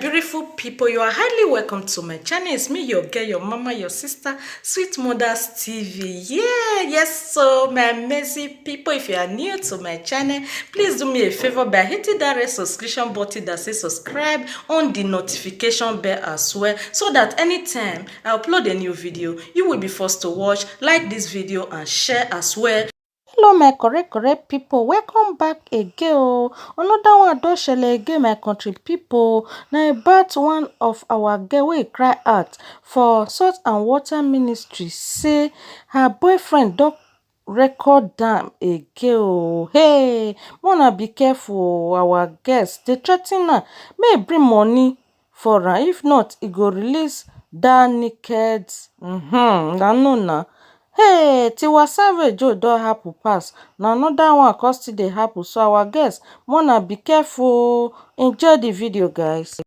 Beautiful people, you are highly welcome to my channel. It's me, your girl, your mama, your sister, Sweet Mothers TV. Yes, so my amazing people, if you are new to my channel, please do me a favor by hitting that red subscription button that says subscribe, on the notification bell as well, so that anytime I upload a new video, you will be forced to watch, like this video and share as well. Hello my correct people, welcome back again another one don shele again my country people. Now about one of our girl wey cry out for salt and water ministry say her boyfriend don record am again hey, wanna be careful our guests dey threa ten am make e bring money for am, if not e go release dat naked na no na. Hey, Tiwa Savage don happen pass. Na another one come still dey happen. So our guests, wanna be careful. Enjoy the video, guys.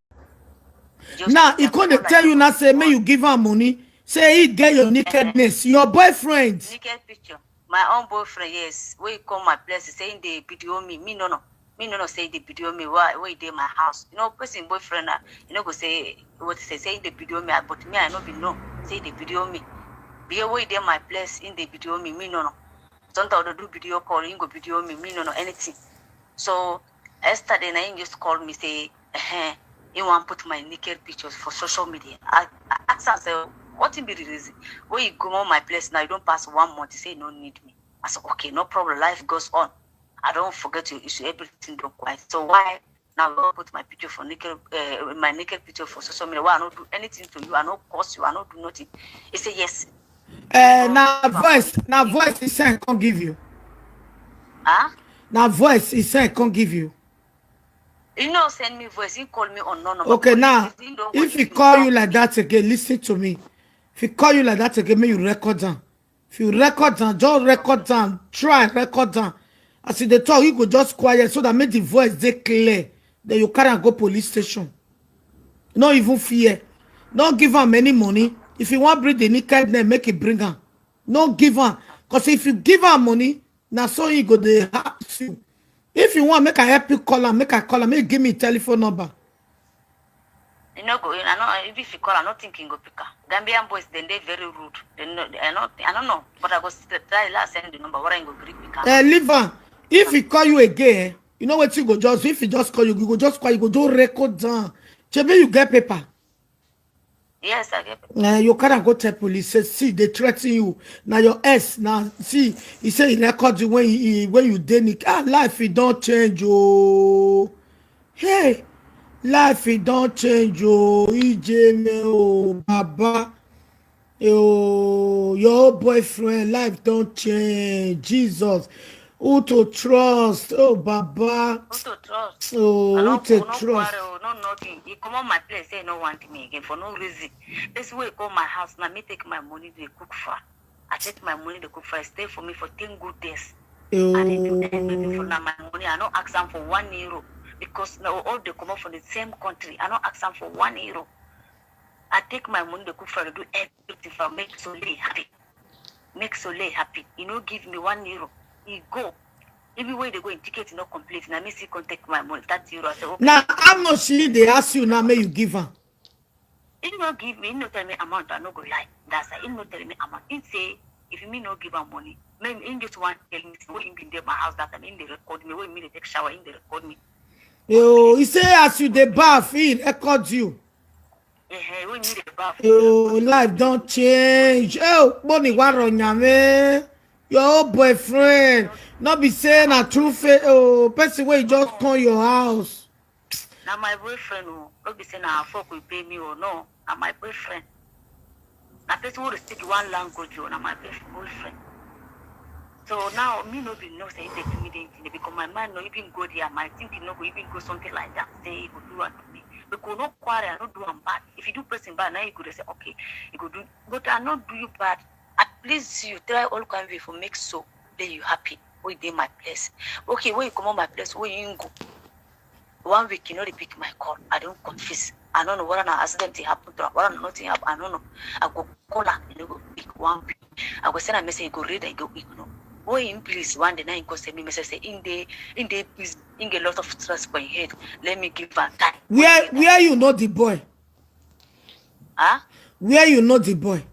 Now he gonna tell you now say may you give her money. Say he get your nakedness. Your boyfriend. Naked picture. My own boyfriend, yes. Where he come my place saying they video me. Me no. Me no say they video me. Where he dey my house. You know, person boyfriend, you know go say what say they video me, but me I no be no. Say they video me. Be away there my place in the video me no. Sometimes they do video call, you go video me no anything. So yesterday night just called me say, you want to put my naked pictures for social media. I asked her, say, what will be the reason? When you go on my place now, you don't pass 1 month, you say no need me. I said, okay, no problem, life goes on. I don't forget your issue, everything don't quiet. So why now I put my picture for my naked picture for social media? Why I don't do anything to you? I don't cost you, I don't do nothing. He said yes. Now voice he said can't give you. Huh? Now voice he said can't give you. You know, send me voice, he call me on no. Okay, now if he call you like that again, listen to me. If he call you like that again, may you record down. If you record down, just record down. Try record down. As they talk, you go just quiet so that make the voice they clear. Then you can't go police station. Not even fear. Don't give him any money. If you want bring the naked, then make it bring her. No give her. Because if you give her money, now so you go they have you. If you want, make I help you call her, make I call her, make give me telephone number. You know, go. I know if you call, I'm not thinking go pick her. Gambian boys, then they very rude. I don't know, but I go try last send the number. What I go pick her. Leave her. If he call you again, you know what you go just. If he just call you, you go just call. You go do record down. Maybe you get paper. Yes, I get. You can't go tell police. Say, see, they threaten you. Now your S. Now see, he say he record you when you did. Life it don't change. Oh, hey, life it don't change. Oh, EJ, oh, Baba, oh, your boyfriend. Life don't change. Jesus, who to trust? Oh, Baba. Who to trust? Oh, who to trust? No, nothing. He come on my place, say no want me again for no reason. This way, come my house now. Me take my money to cook for. I take my money to cook for. Stay for me for 10 good days. Oh. I didn't do anything for now. My money, I don't ask them for €1 because now all they come up from the same country. I don't ask them for €1. I take my money to cook for. I do everything for make Soleil happy. Make Soleil happy. You know, give me €1. He go. Every way they go in ticket, not complete. Now me see contact my money. That's €1. I say, okay. Now how much they ask you now? May you give her? He no give me. He no tell me amount. I no go lie. That's why he no tell me amount. He say if me no give her money, maybe he just want tell me when he been there my house that time. He dey record me. When me dey take shower, he dey record me. Yo, he say as you dey bath, he record you. When me dey bath. Yo, life don't change. Oh, money waro nyame. Your boyfriend, not be saying a true face. Oh, person where you just call your house. Now my boyfriend, not be saying a fuck will pay me or no. Now my boyfriend. Now person who speak one language or now my boyfriend. So now me no be no say they do me anything because my mind no even go there. My thinking no go even go something like that. Say he go do it to me. Because no quarrel, I not do am bad. If you do person bad, now you could say okay, you go do. But I not do you bad. At least you try all kind of way for make so that you happy. We dey my place. Okay, when you come on my place, where you go? 1 week, you know they pick my call. I don't confess. I don't know what an accident happened to her. What nothing happened. I don't know. I go call her. You know, go pick 1 week. I go send a message. Go read and go ignore. When in please one day now you go send me message say in the please in a lot of stress for your head. Let me give her time. Where you know the boy? Huh? Where you know the boy?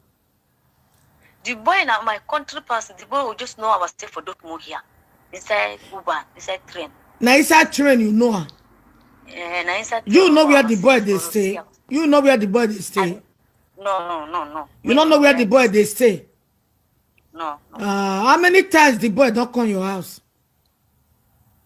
The boy in my country person, the boy will just know I was stay for Dortmund here. Inside Uber, inside train. Now inside train you know her. Now inside You know where the boy they stay? You know where the boy they stay? No. You don't know where the boy they stay? No. How many times the boy don't come your house?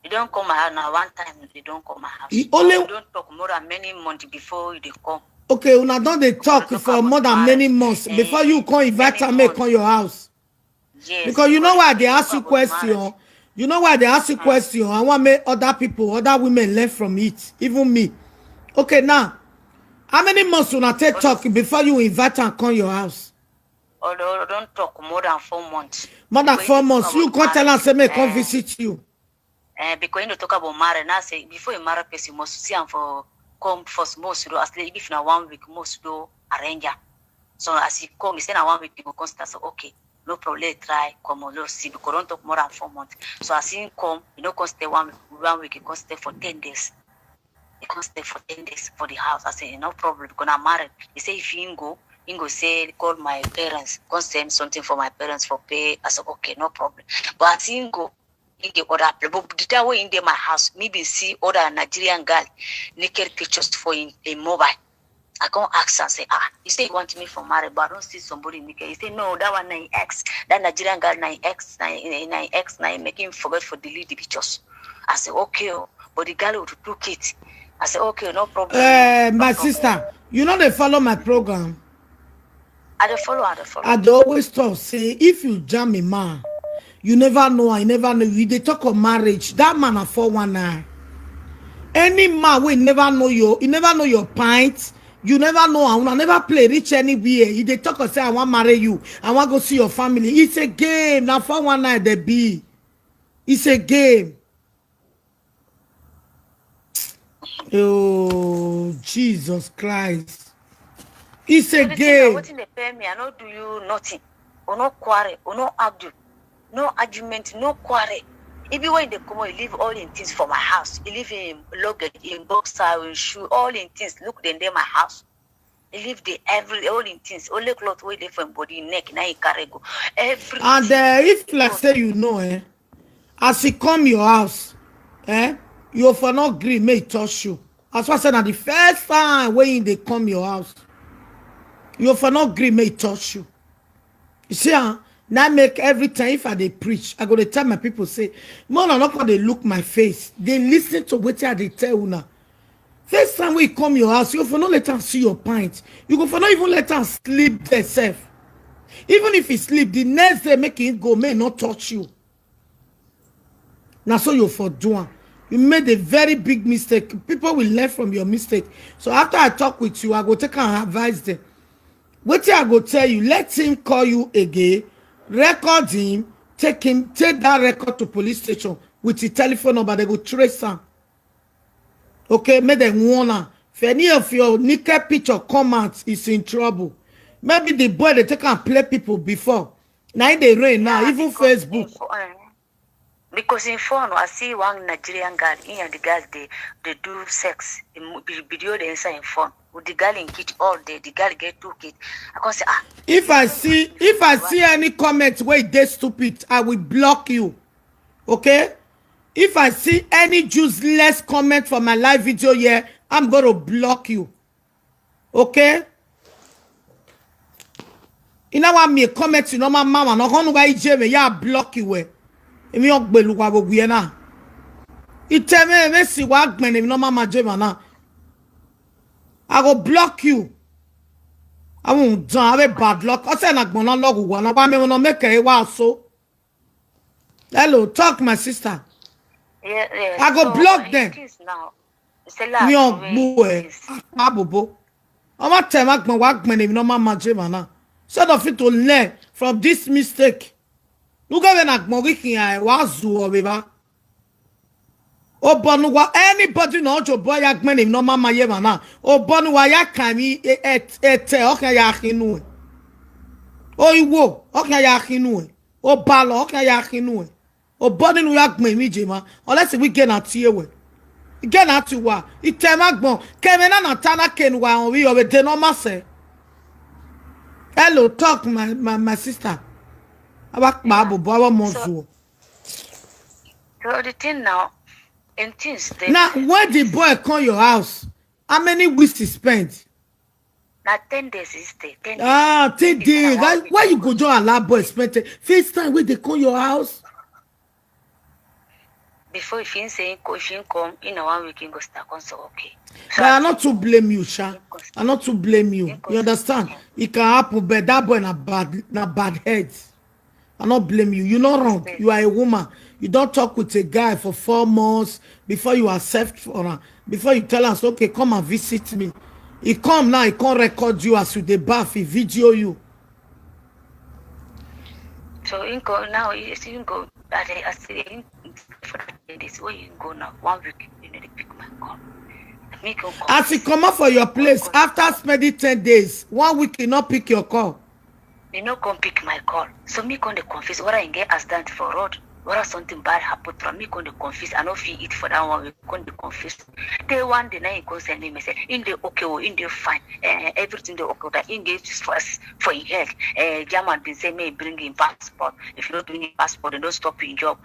He don't come my house now. One time they don't come my house. He only we don't talk more than many months before they come. Okay, una don dey talk for more than many months before you come invite am make come your house. Yes. Because you know why they ask you question. You know why they ask you question. I want make other people, other women learn from it. Even me. Okay, now, how many months una take talk before you invite am come your house? Although don't talk more than 4 months. More than 4 months. You come tell am say make come visit you. Because you don't talk about marriage. Now say before you marry person, you must see am for come first most do as if na 1 week most do arranger. So as he come, he say na 1 week you go consider. So okay, no problem. Let's try come on. Let's see because don't talk more than 4 months. So as he come, you know, can stay 1 week. You can stay for 10 days. You can stay for 10 days for the house. I say no problem because I'm married. He say if you go say call my parents, go send something for my parents for pay. I said okay, no problem. But as he go. In the other place, but the time in my house, maybe see other Nigerian girl naked pictures for in a mobile. I can't ask and say, you say you want me for marriage, but I don't see somebody naked. You say, no, that one 9X, that Nigerian girl 9X, 9X, making him forget for delete the pictures. I say, okay, but the girl would took it. I say, okay, no problem. My sister, you know they follow my program. I follow. I always talk, say, if you jam a man, you never know, I never know. You they talk of marriage. That man a 419. Any man will never know you never know your pints. You never know. I will never play rich anywhere. You they talk of say I want marry you. I want go see your family. It's a game. Now 419 they be. It's a game. Oh Jesus Christ. It's a game. What in the pay me? I don't do you nothing. Or no quarrel. Or no argue. No argument, no quarrel. Even when they come, you leave all in things for my house. You leave in luggage, in boxer, in shoe, all in things. Look, then they my house. You leave the all in things. Only cloth way they from body, neck, now you carry go. Everything. And if like say you know, as he come your house, you for not agree, may touch you. As I said, the first time when they come your house, you for not agree, may touch you. You see, now make every time if I they preach, I go to tell my people say, no, not gonna look my face. They listen to what they tell you now. First time we come your house, you for not let them see your pint. You go for not even let them sleep themselves. Even if he sleep, the next day make him go may not touch you. Now so you for doing. You made a very big mistake. People will learn from your mistake. So after I talk with you, I go take and advise them. What I go tell you, let him call you again. Record him, take that record to police station with the telephone number. They go trace him. Okay, make them warn her. If any of your naked picture come out, is in trouble. Maybe the boy they take and play people before. Now they rain now, even Facebook. Because in phone, I see one Nigerian girl, and the girls they do sex. The video they inside in phone. With the girl in kit all day, the girl get 2 kids. I can say If I see any comment where they stupid, I will block you. Okay? If I see any useless comment for my live video here, I'm gonna block you. Okay? You know what me comment you know my mama no gonna go ije ya block you we. Emi ogbelu kwa gbogbo ye na. Iteme me si wa gben emi no mama jema na. I go block you. I won't do bad luck. I say not gonna log one. I want make a while so. Hello, talk my sister. Yeah. I go block them. Me on boy. Abobo. I'm not telling my work man if no mama jemana. Sort of it to learn from this mistake. Look at when I moriki I was or whatever. O bonuwa anybody know your boy agmen no mama yema na o bonuwa ya kami okay ya khinu o iwo okay ya khinu o balo okay ya khinu O body no yak me jema. Unless we get at here. Get at you wa. It temagbon. Kemena na tana ken wa on we over de no say. Hello, talk my sister. About Babu Baba Monzo. So the thing now, in things they Now, when the boy come your house, how many weeks he spent? now 10 days is the 10 days. Ah, 10 days. It's Why you go to allow boy spend it? First time when they come your house? Before if you say if you come in a 1 week, you go start on so okay. So But I'm not to blame you, Sha. I'm not to blame you. You understand? It can happen, but that boy na bad head. I not blame you. You're not wrong. You are a woman. You don't talk with a guy for 4 months before you accept for her. Before you tell us, okay, come and visit me. He come now, he can't record you as you the bath, he video you. So you go now, you go I say for this way you go now. 1 week, you need to pick my call. As he come up for your place, after spending 10 days, 1 week, he not pick your call. You know, come pick my call. So me going to confess what I get accident for road. What something bad happened from me going to confess. I know fee it for that 1 week. Going to confess. Day one, the night go send me message. In the okay, or in the fine. Everything the okay. That engage first for your health. German been say me bring in passport. If you don't bring in passport, they don't stop your job.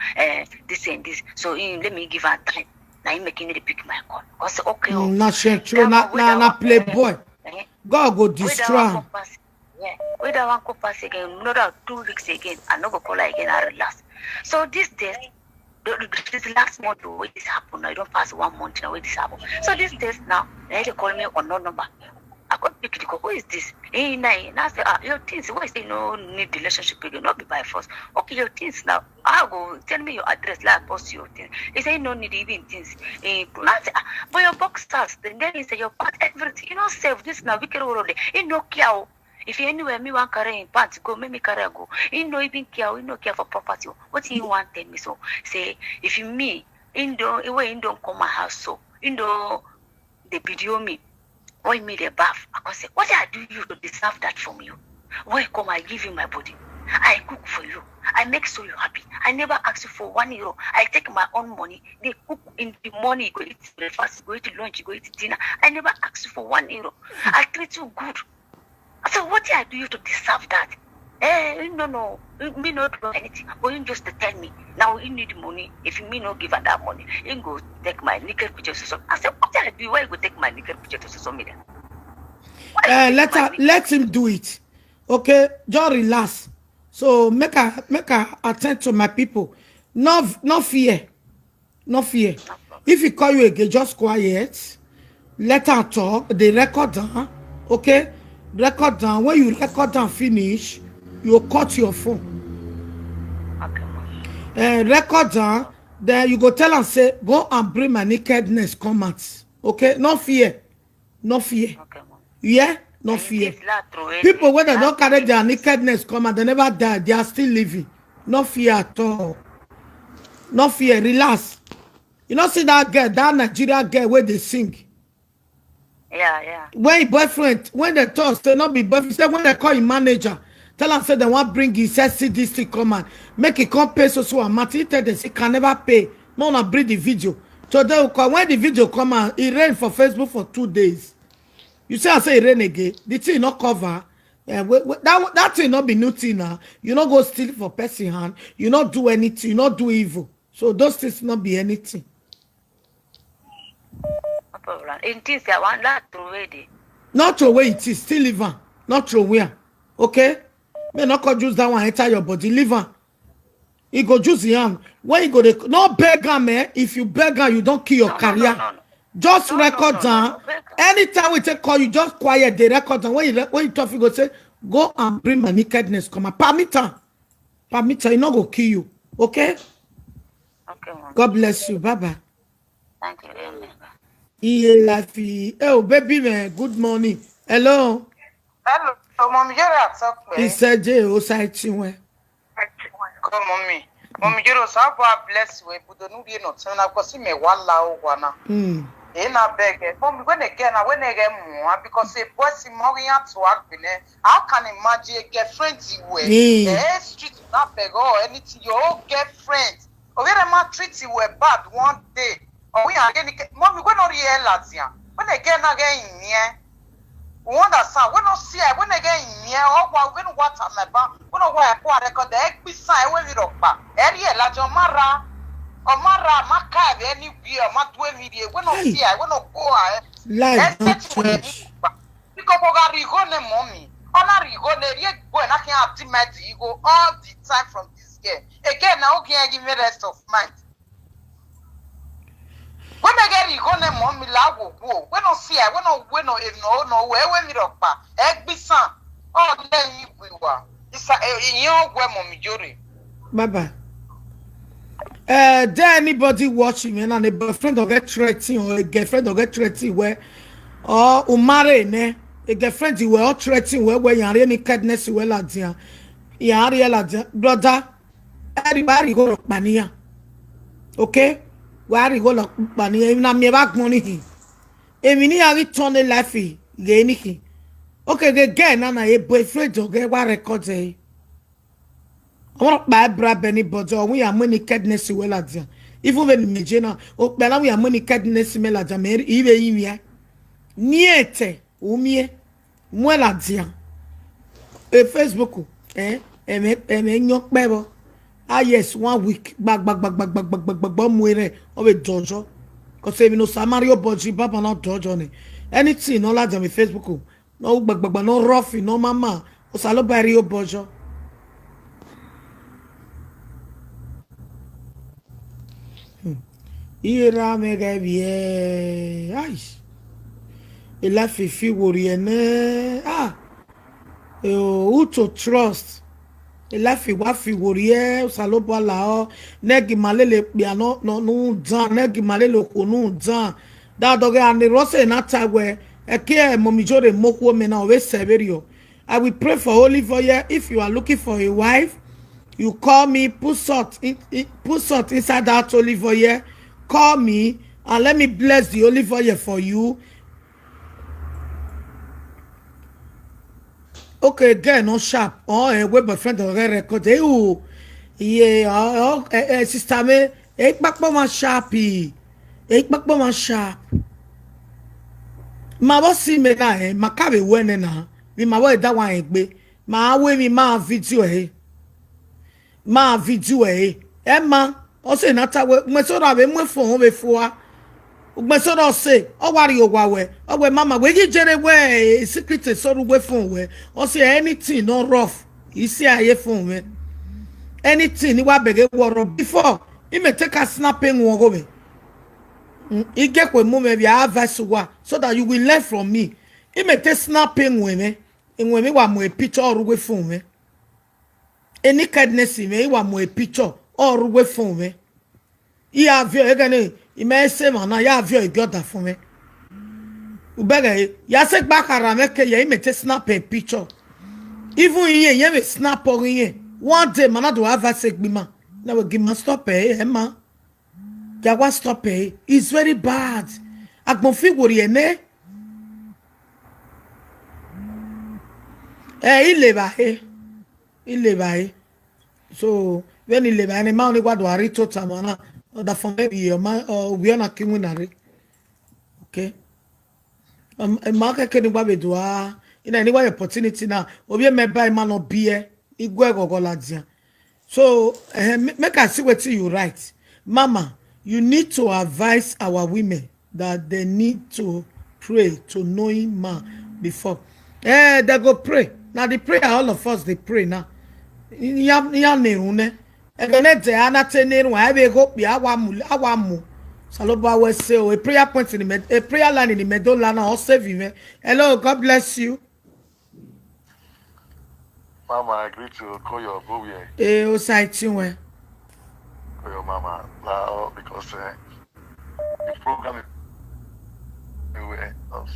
This and this. So let me give her time. Now you making me pick my call. Cause okay. Not sure. Not playboy. God go destroy. Yeah, with that one go pass again, another 2 weeks again, I no go call her again, I relax. So this days, this last month, the way this happened, I don't pass 1 month now, where this happened. So these days now, they call me on no number. I got pick it, go, who is this? Hey, now I say, your things, why say no need relationship again, not be by force. Okay, your things now, I'll go, tell me your address, like post your things. He say, no need even things. But your box starts, then he say, your part, everything, you know, save this now, we can roll it. In no care. If you anywhere me want carry in pants, go make me carry go. You know even care, you know care for property. What you want tell me so? Say if you me, in don't come my house so. You know they video me. Why me the bath? I can say, what I do you to deserve that from you? Why come I give you my body? I cook for you. I make sure you're happy. I never ask you for €1. I take my own money. They cook in the morning, you go eat breakfast, you go eat lunch, you go eat dinner. I never ask you for €1. I treat you good. So what did I do you to deserve that? No. Me not do anything. But you just tell me, now you need money. If you me not give her that money, you go take my naked picture to some. I said, what did I do? Why you go take my naked picture to social media? Let him do it. Okay, just relax. So make her attend to my people. No fear. No fear. If he call you again, just quiet. Let her talk. They record down. Okay? Record down. When you record down finish, you cut your phone. Okay. Record down. Then you go tell and say, go and bring my nakedness comments. Okay? No fear. No fear. Okay, mom. Yeah? No fear. People when they don't carry their nakedness comment, they never die. They are still living. No fear at all. No fear. Relax. You know, see that girl, that Nigerian girl where they sing. Yeah. When boyfriend, when they talk, they not be boyfriend. Say when they call him manager, tell him say they want bring his see this thing come and make it come pay so amount. He tell them he can never pay. No one bring the video. So they will call when the video come out, it rain for Facebook for 2 days. You say I say it rain again. The thing not cover. That thing not be new thing now. You not go steal for person hand. You not do anything. You not do evil. So those things not be anything. In things I want that to ready. Not throw away it is still live on. Not throw away. Okay? May not go use that one enter your body. Live on. You go use the hand. When you go there, no beggar man. If you beggar, you don't kill your career. No. Just record down. Anytime we take call, you just quiet the record down. When you talk, you go say, go and bring my nakedness. Come on. Permit her. He not go kill you. Okay? Okay, mom. God bless you. Bye-bye. Thank you very much. Oh, baby man, good morning. Hello. Hello, Mommy, you're at something. He said, "Jay, side chiwe." Come, Mommy. Mommy, you're so blessed. We don't know not. And I've got see me one lao one. In a beg, Mommy, when again, more because a boss in Moria to work in it. How can imagine get friends you way? Street not beg or anything. Your own get friends. Overe ma treat you bad one day. Or we are getting mommy when no realize ya. When again here. We understand when no see when again here or when what am about when no why I record the egg beside when it up. Eri la jomara Omara maka any beer matwe media when no see I when no go life don't change. Because we rigone mommy. Ona rigone ye go and I can optimize ego all the time from this year. Again now can give me rest of mind. When I get rigone mommy la go go. When no see I when no no where when it up. Egg be son. Oh then you will. It's a young where mommy jury. Bye bye. There anybody watching and a boyfriend or get threatening or a girlfriend or get threatening where or umare ne a girlfriend you were all threatening where you are any kindness well at there. You are brother. Everybody go look mania. Okay? Where you go look mania? Even I'm back money. Emini are return a life. Gainy. Okay, the girl and a boyfriend or get what records a. I want to buy brab anybody or we are money kindness well at there. Even when we general, oh, but we are money kindness well at there. Even niete, umie, well at there. Facebook, nyok bebo. Ah yes, 1 week back mwere of a dojo. Cause even no Samario boji baba not dojo ne. Anything no la jam Facebook. No no rough, no mama. Osalo bario bojo. Ira mega bien. Aish. Il a fait figurine. Ah. Who to trust? Il a fait what figurine. Salopa lao. Negi malele piano no dan. Negi malele kunu dan. That dog and the rose in that time where a care momijore moko mena always severio. I will pray for olive oil. If you are looking for a wife, you call me. Put salt inside that olive oil. Call me and let me bless the olive oil for you. Okay, again, no sharp. Oh, a boyfriend or record. Oh, yeah, sister me. Eight back by my sharpie. Eight back by my sharp. Ma was see me na ma kabe wene na. Mi ma wa da wan egbe. Ma we mi ma video Emma. Also, not a mesora be mwe phone before. Mesora say, oh, worry your way. Oh, well, Mama, we get Jerry way, secret sort of way phone way. Or say anything, no rough. You see, I hear phone way. Anything you want to war before. He may take a snapping walk away. He get with moment we have vessel so that you will learn from me. He may take snapping women. And when we want more picture or way phone way. Any kindness in me, want more picture. Or we phone me. You have your again. You may say, man, I have your got that for me. You better, you say back around, you may snap a picture. Even here, you may snap or here. One day, man, I do have a segment. Now we give me stop Emma. You want stop it's very bad. I can figure it, ne? Il live here. So, when il live any man, what do I read to Tamana? That for maybe your man or we are not king winner. Okay. A market can be do in any way opportunity now. Or we may buy man or beer. So, make us see what you write. Mama, you need to advise our women that they need to pray to knowing man before. They go pray. Now the prayer, all of us, they pray now. Saloba will say a prayer point in the a prayer line in the middle line or save you. Hello, God bless you. Mama, I agree to call your boy. Oh, sight you where? Call your mama now because the program is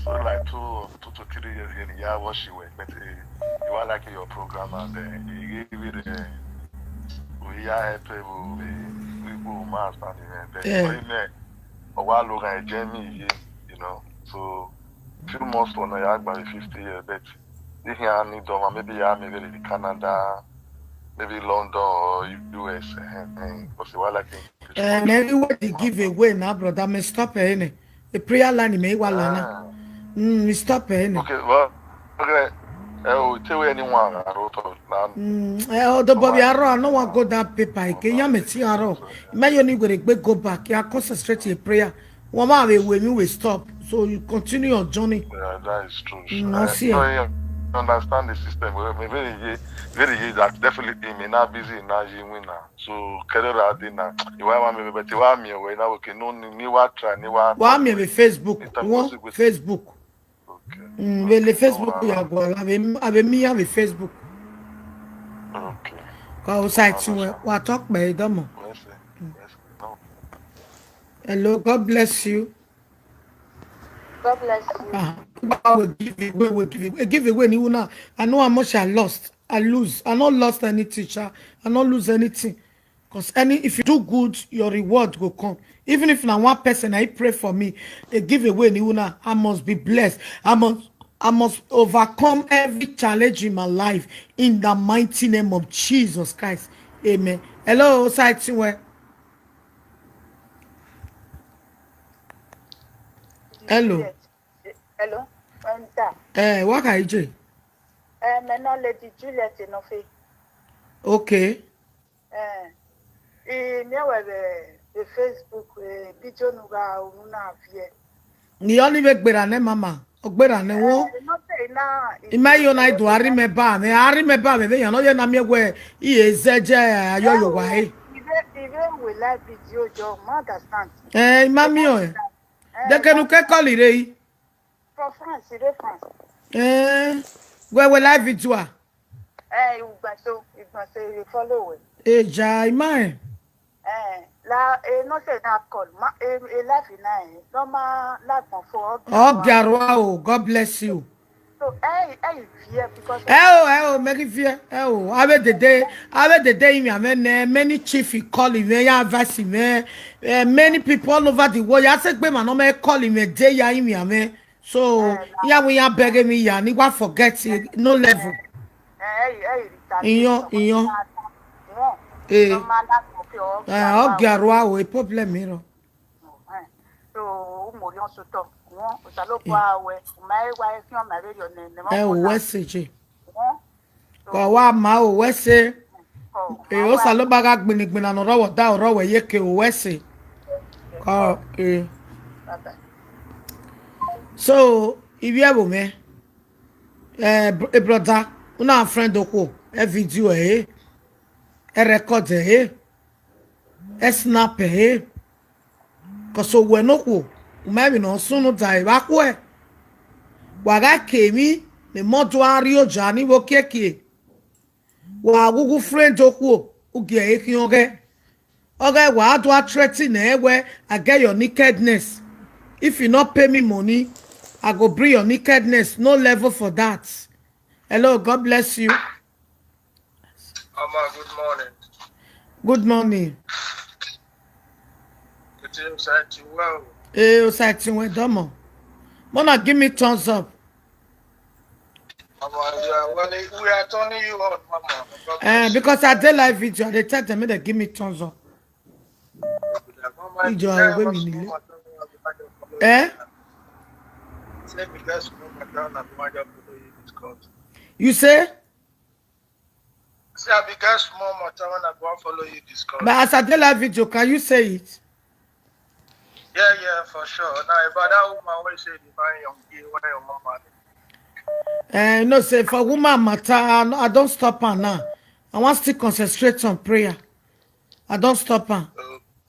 so like 2 to 3 years in the year what she went, but you are like your program and you give it we are people master and a while ago I Jamie, you know, so few months for now, I 50 years, but this year I need maybe I may in Canada, maybe London or US. Because you are like and everywhere they give away now, brother. Me stop it. The prayer line me wala na. Me stop it. Okay, well, okay. Tell anyone I wrote now. The Bobby Arrow, no one go that paper. Can you me see Arrow? May you need to go back. You concentrate in prayer. One more when you will stop. So you continue your journey. Yeah, that is true. No, see. Understand the system. Very that definitely me not busy now. So career adina. You want me, but you want me. We now we can no ni what try ni what. Want me with Facebook? What Facebook? Okay. Well, the Facebook you go. Ave me have Facebook. Okay. Cause site we talk by them. Hello, God bless you. God bless you. I will give it away. Give away. I know how much I lost. I lose. I not lost any teacher. I not lose anything. Because if you do good, your reward will come. Even if now one person I pray for me, they give away. I must be blessed. I must overcome every challenge in my life in the mighty name of Jesus Christ. Amen. Hello, Saitiwe. Hello. Hello. What can you do? Maintenant, Lady Juliet est non fait. Okay. Et il y a le Facebook, vidéo nous va ou nous n'avions. Ni only make berane mama. Ogberane wo. Imayo na idu ari me ba me ya no ye na me we iyezeje ayoyo wa he. Even we like video you understand. Imami o. De que nous que call ire. For France, c'est de France. We live video. You follow it. Jaima. La non c'est na call. La finale. Non ma la confort. Oh Garwa, God bless you. So fear because make it fear. Have the day me many chief calling me ya advice me. Many people all over the world. Ya say pe man no me calling me day ya me. So yeah, we are begging me ya ni wa forget it, no level. Iyo. Garwa, a problem here. So mo yon so to. Wẹ́sẹ̀jì kọ̀ wá máa ò wẹ́sẹ̀ ó sàlóbára gbìnìgbìnà rọ̀wọ̀ dá ọ̀rọ̀wẹ̀ yéke ò wẹ́sẹ̀ kọ̀ so ibi ẹ̀bù mẹ́ brother una friend okwo video record snap kọ̀ so wẹ̀ nokwo maybe no sunu dai bakwe waga kemi me motuari oja ni wo keke wa gugu friend okwo ugie ekin oge wa do threaten ewe I get your nakedness. If you not pay me money I go bring your nakedness. No level for that. Hello, God bless you. Mama, good morning. Good morning. It is at well. Mona, give me thumbs up. Mama, we are turning you on, Mama. Because I did live video, they tell them they give me thumbs up. You say? I become small matter when I go and follow you Discord. But as I did live video, can you say it? Yeah, for sure. Now, if that woman always say divine young girl, when your mama. No, say for woman matter, I don't stop her now. I want to concentrate on prayer. I don't stop her.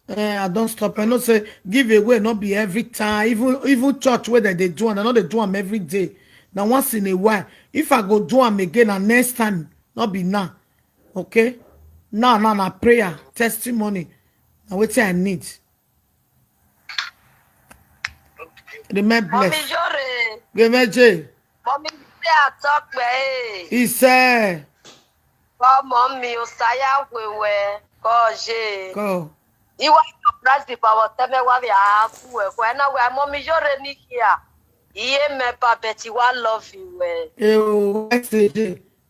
I don't stop her. No, say give away, not be every time. Even church where they do, and I know they do them every day. Now once in a while, if I go do them again, and next time, not be now. Okay? Now, prayer, testimony. Now what I need. Remember bless. Mommy, I talk way. He said, Mommy, Osaya, we go. You want to press the power, tell me what we have. When I mommy, you're here. Ye me Betty, one love you.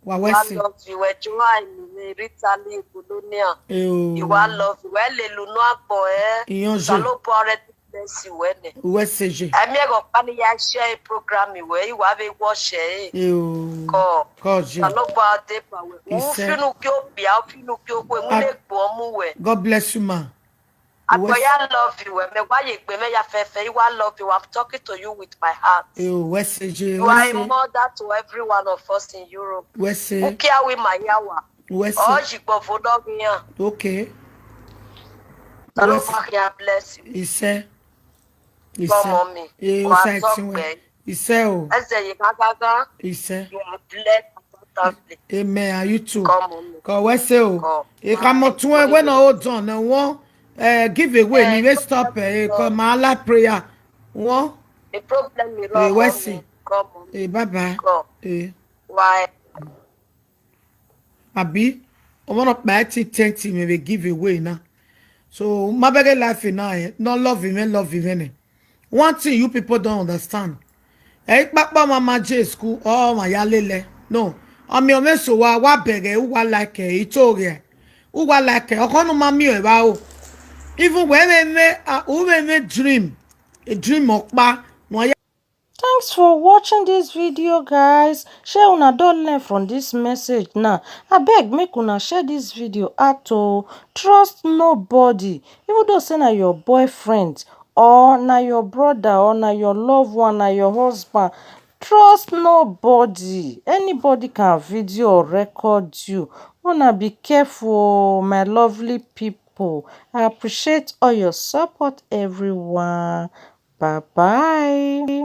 Wawesi. love you. We join me Ritali Bulunia. You love you. We le luno agbo Salo pore bless you we. Weseje. Emi go pani ya share program we. You have a watch Ko. Salo pa de pa we. Ufinu kyo bia, ufinu kyo we. Mune gbo mu we. God bless you, ma. I love you. Me why you love you. I'm talking to you with my heart. You are a mother to every one of us in Europe. Ukia we mayawa. Okay. Bless you. He said. He said. He said. You are blessed. Amen. Are you too? Come on. Give away. You may stop. Come on, prayer. One. The problem is come on. Bye bye. Why? Abi, I want to buy 10 maybe give away now. So my baby life now, not love him. One thing you people don't understand. Papa mama J school. Oh my yalele. No. Ami o meso wa bere wa like itoria. Wa like okono mami e ba o. Even when we dream, a dream of ba. Thanks for watching this video, guys. Share una don learn from this message now. Abeg make una share this video out o. Trust nobody. Even though say na your boyfriend or na your brother or na your loved one, na your husband. Trust nobody. Anybody can video or record you. Wanna be careful, my lovely people. I appreciate all your support, everyone. Bye bye.